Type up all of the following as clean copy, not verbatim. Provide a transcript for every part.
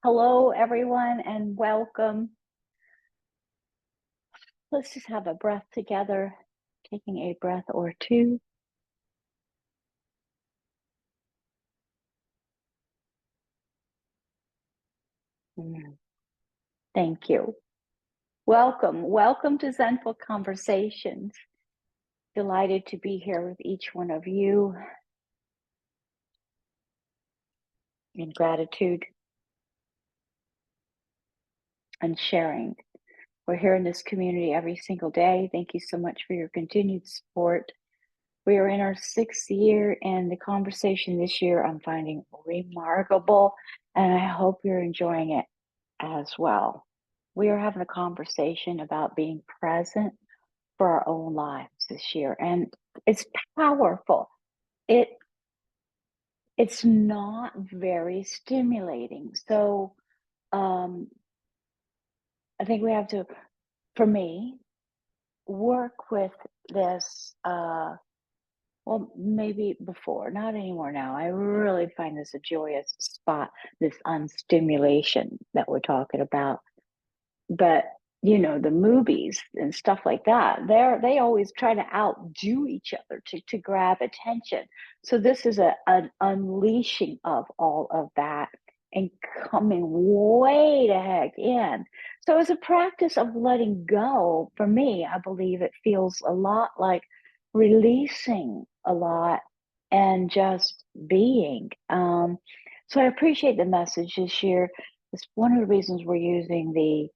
Hello, everyone, and welcome. Let's just have a breath together, taking a breath or two. Thank you. Welcome to Zenful Conversations. Delighted to be here with each one of you in gratitude and sharing. We're here in this community every single day. Thank you so much for your continued support. We are in our 6th year, and the conversation this year I'm finding remarkable, and I hope you're enjoying it as well. We are having a conversation about being present for our own lives this year, and it's powerful. It's not very stimulating. So I think we have to, for me, work with this. Well, maybe before, not anymore now. I really find this a joyous spot, this unstimulation that we're talking about. But the movies and stuff like that, they always try to outdo each other to grab attention. So this is an unleashing of all of that and coming way the heck in. So as a practice of letting go, for me, I believe it feels a lot like releasing a lot and just being. So I appreciate the message this year. It's one of the reasons we're using the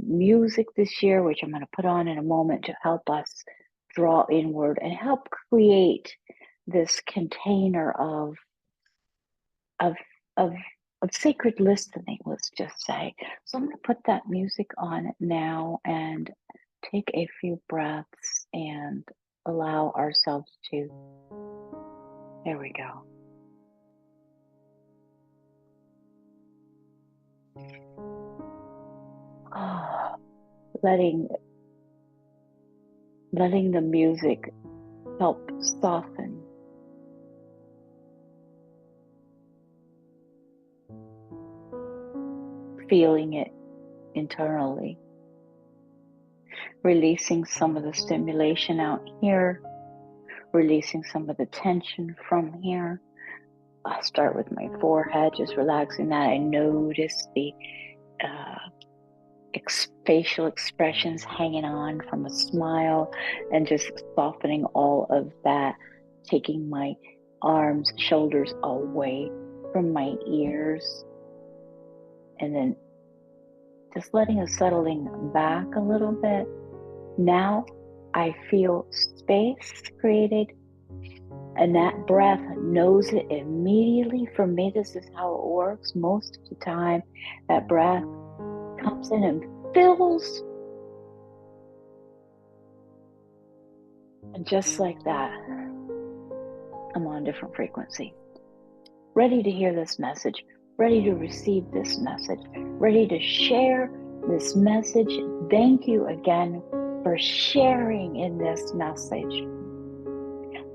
music this year, which I'm going to put on in a moment to help us draw inward and help create this container of of of sacred listening, let's just say. So I'm going to put that music on now and take a few breaths and allow ourselves to. There we go. Oh, letting the music help soften. Feeling it internally. Releasing some of the stimulation out here. Releasing some of the tension from here. I'll start with my forehead, just relaxing that. I notice the facial expressions hanging on from a smile and just softening all of that, taking my arms, shoulders away from my ears, and then just letting it settling back a little bit. Now I feel space created, and that breath knows it immediately. For me, this is how it works most of the time. That breath comes in and fills. And just like that, I'm on a different frequency. Ready to hear this message, ready to receive this message, ready to share this message. Thank you again for sharing in this message.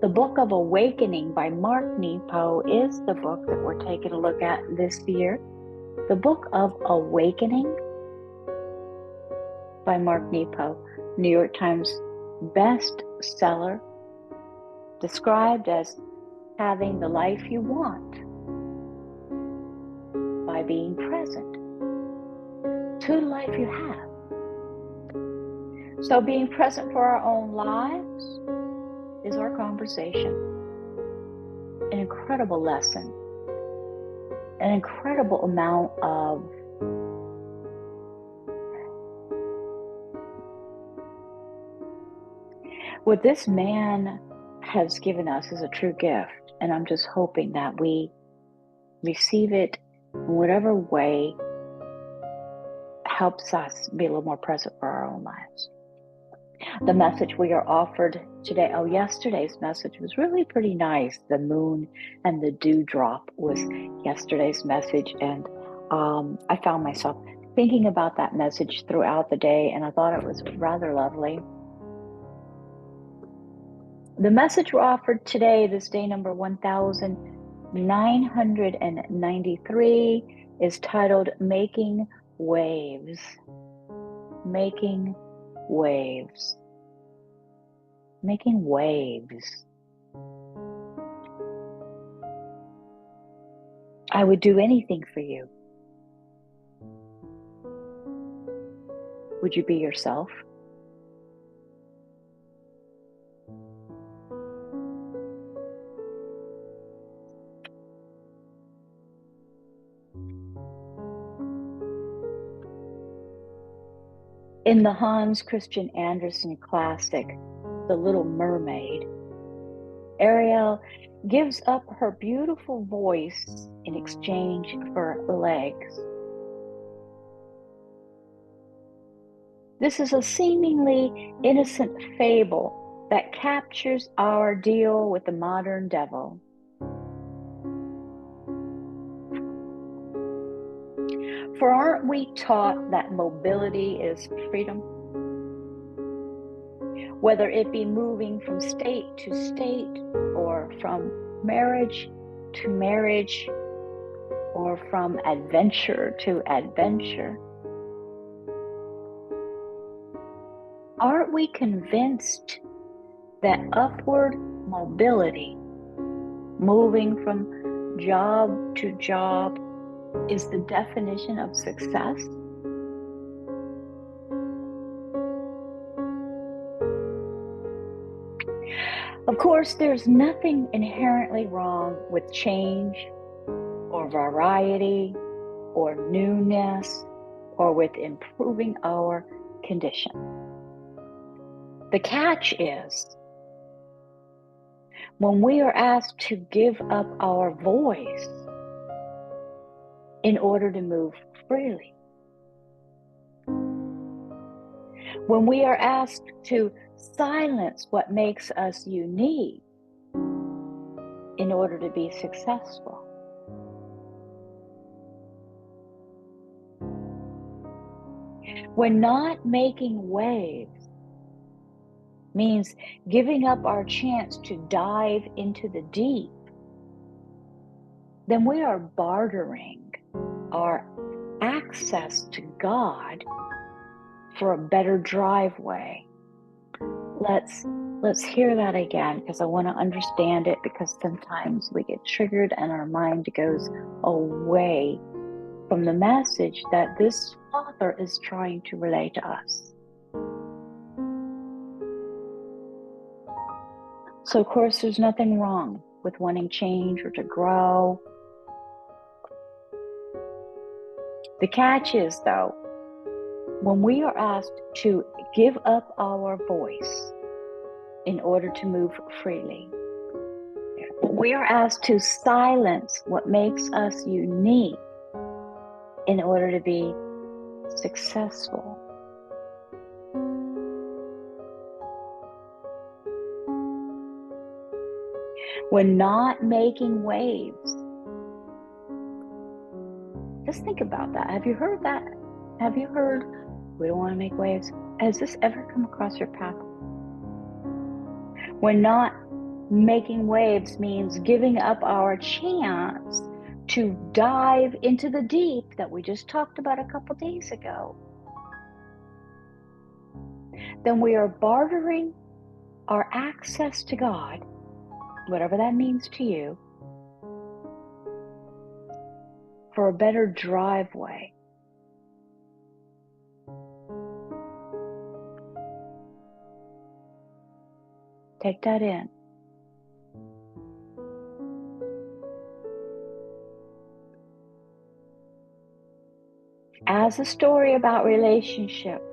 The Book of Awakening by Mark Nepo is the book that we're taking a look at this year. The Book of Awakening by Mark Nepo, New York Times bestseller, described as having the life you want by being present to the life you have. So being present for our own lives is our conversation. An incredible lesson, an incredible amount of what this man has given us is a true gift. And I'm just hoping that we receive it in whatever way helps us be a little more present for our own lives. The message we are offered today, yesterday's message was really pretty nice. The moon and the dewdrop was yesterday's message. And I found myself thinking about that message throughout the day, and I thought it was rather lovely. The message we're offered today, this day number 1000, 993 is titled Making Waves. Making waves. Making waves. I would do anything for you. Would you be yourself? In the Hans Christian Andersen classic, The Little Mermaid, Ariel gives up her beautiful voice in exchange for legs. This is a seemingly innocent fable that captures our deal with the modern devil. For aren't we taught that mobility is freedom? Whether it be moving from state to state, or from marriage to marriage, or from adventure to adventure. Aren't we convinced that upward mobility, moving from job to job, is the definition of success? Of course, there's nothing inherently wrong with change or variety or newness or with improving our condition. The catch is when we are asked to give up our voice in order to move freely. When we are asked to silence what makes us unique in order to be successful. When not making waves means giving up our chance to dive into the deep, then we are bartering our access to God for a better driveway. Let's hear that again, because I want to understand it, because sometimes we get triggered and our mind goes away from the message that this author is trying to relay to us. So, of course, there's nothing wrong with wanting change or to grow. The catch is, though, when we are asked to give up our voice in order to move freely, when we are asked to silence what makes us unique in order to be successful, when not making waves. Just think about that. Have you heard that? Have you heard, we don't want to make waves? Has this ever come across your path? When not making waves means giving up our chance to dive into the deep that we just talked about a couple days ago. Then we are bartering our access to God, whatever that means to you, for a better driveway. Take that in. As a story about relationship,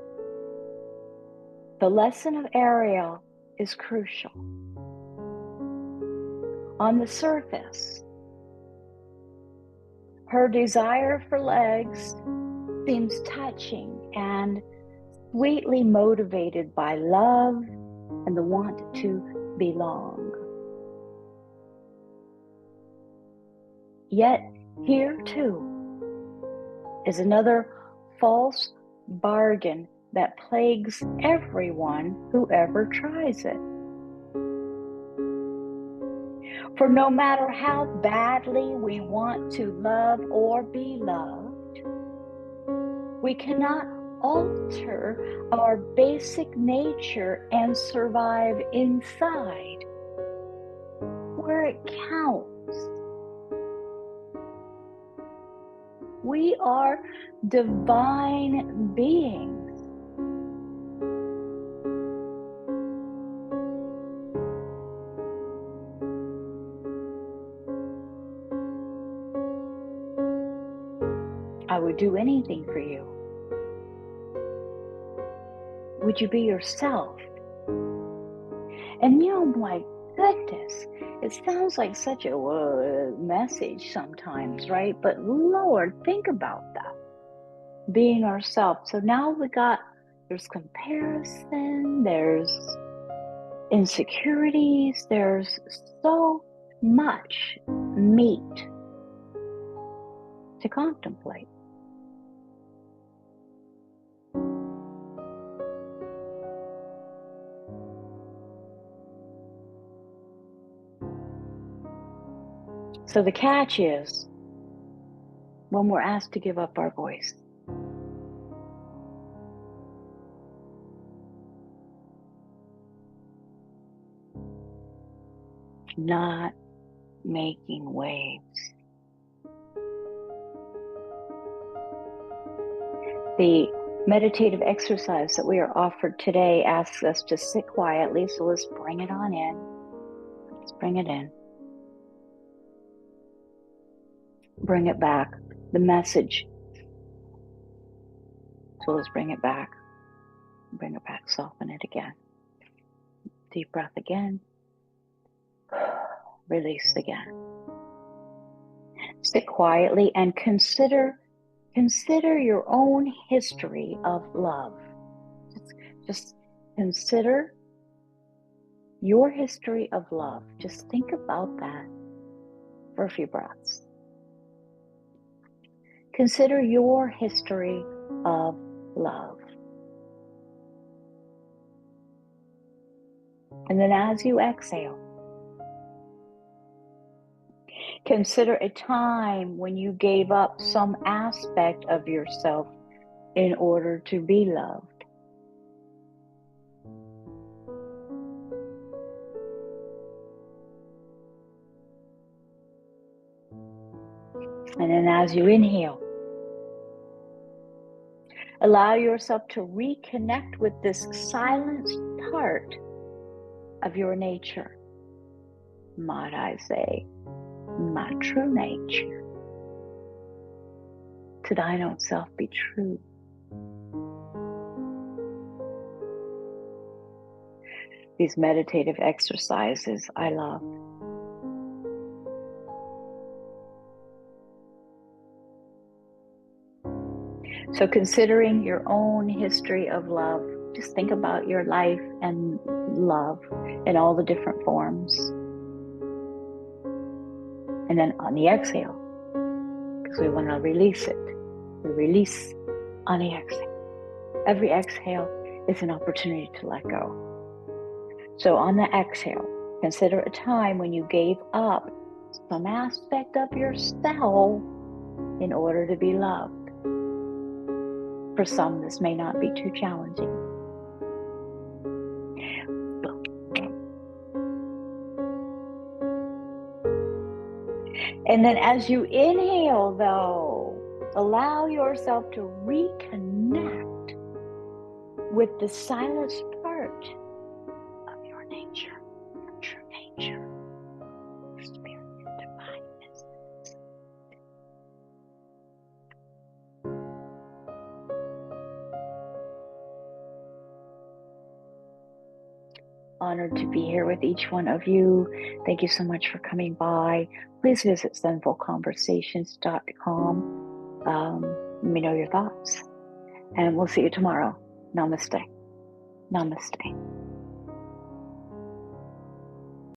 the lesson of Ariel is crucial. On the surface, her desire for legs seems touching and sweetly motivated by love and the want to belong. Yet here too is another false bargain that plagues everyone who ever tries it. For no matter how badly we want to love or be loved, we cannot alter our basic nature and survive inside where it counts. We are divine beings. I would do anything for you. Would you be yourself? And my goodness, it sounds like such a message sometimes, right? But Lord, think about that. Being ourselves. So now there's comparison, there's insecurities, there's so much meat to contemplate. So the catch is when we're asked to give up our voice. Not making waves. The meditative exercise that we are offered today asks us to sit quietly, so let's bring it on in. Let's bring it in. Bring it back. The message. So let's bring it back. Bring it back. Soften it again. Deep breath again. Release again. Sit quietly and consider your own history of love. Just consider your history of love. Just think about that for a few breaths. Consider your history of love. And then as you exhale, consider a time when you gave up some aspect of yourself in order to be loved. And then as you inhale, allow yourself to reconnect with this silenced part of your nature. Might I say, my true nature. To thine own self be true. These meditative exercises I love. So considering your own history of love, just think about your life and love in all the different forms. And then on the exhale, because we want to release it, we release on the exhale. Every exhale is an opportunity to let go. So on the exhale, consider a time when you gave up some aspect of yourself in order to be loved. For some, this may not be too challenging. And then as you inhale, though, allow yourself to reconnect with the silenced part of your nature, your true nature, your spirit, your divine essence. Honored to be here with each one of you. Thank you so much for coming by. Please visit zenfulconversations.com. Let me know your thoughts. And we'll see you tomorrow. Namaste. Namaste.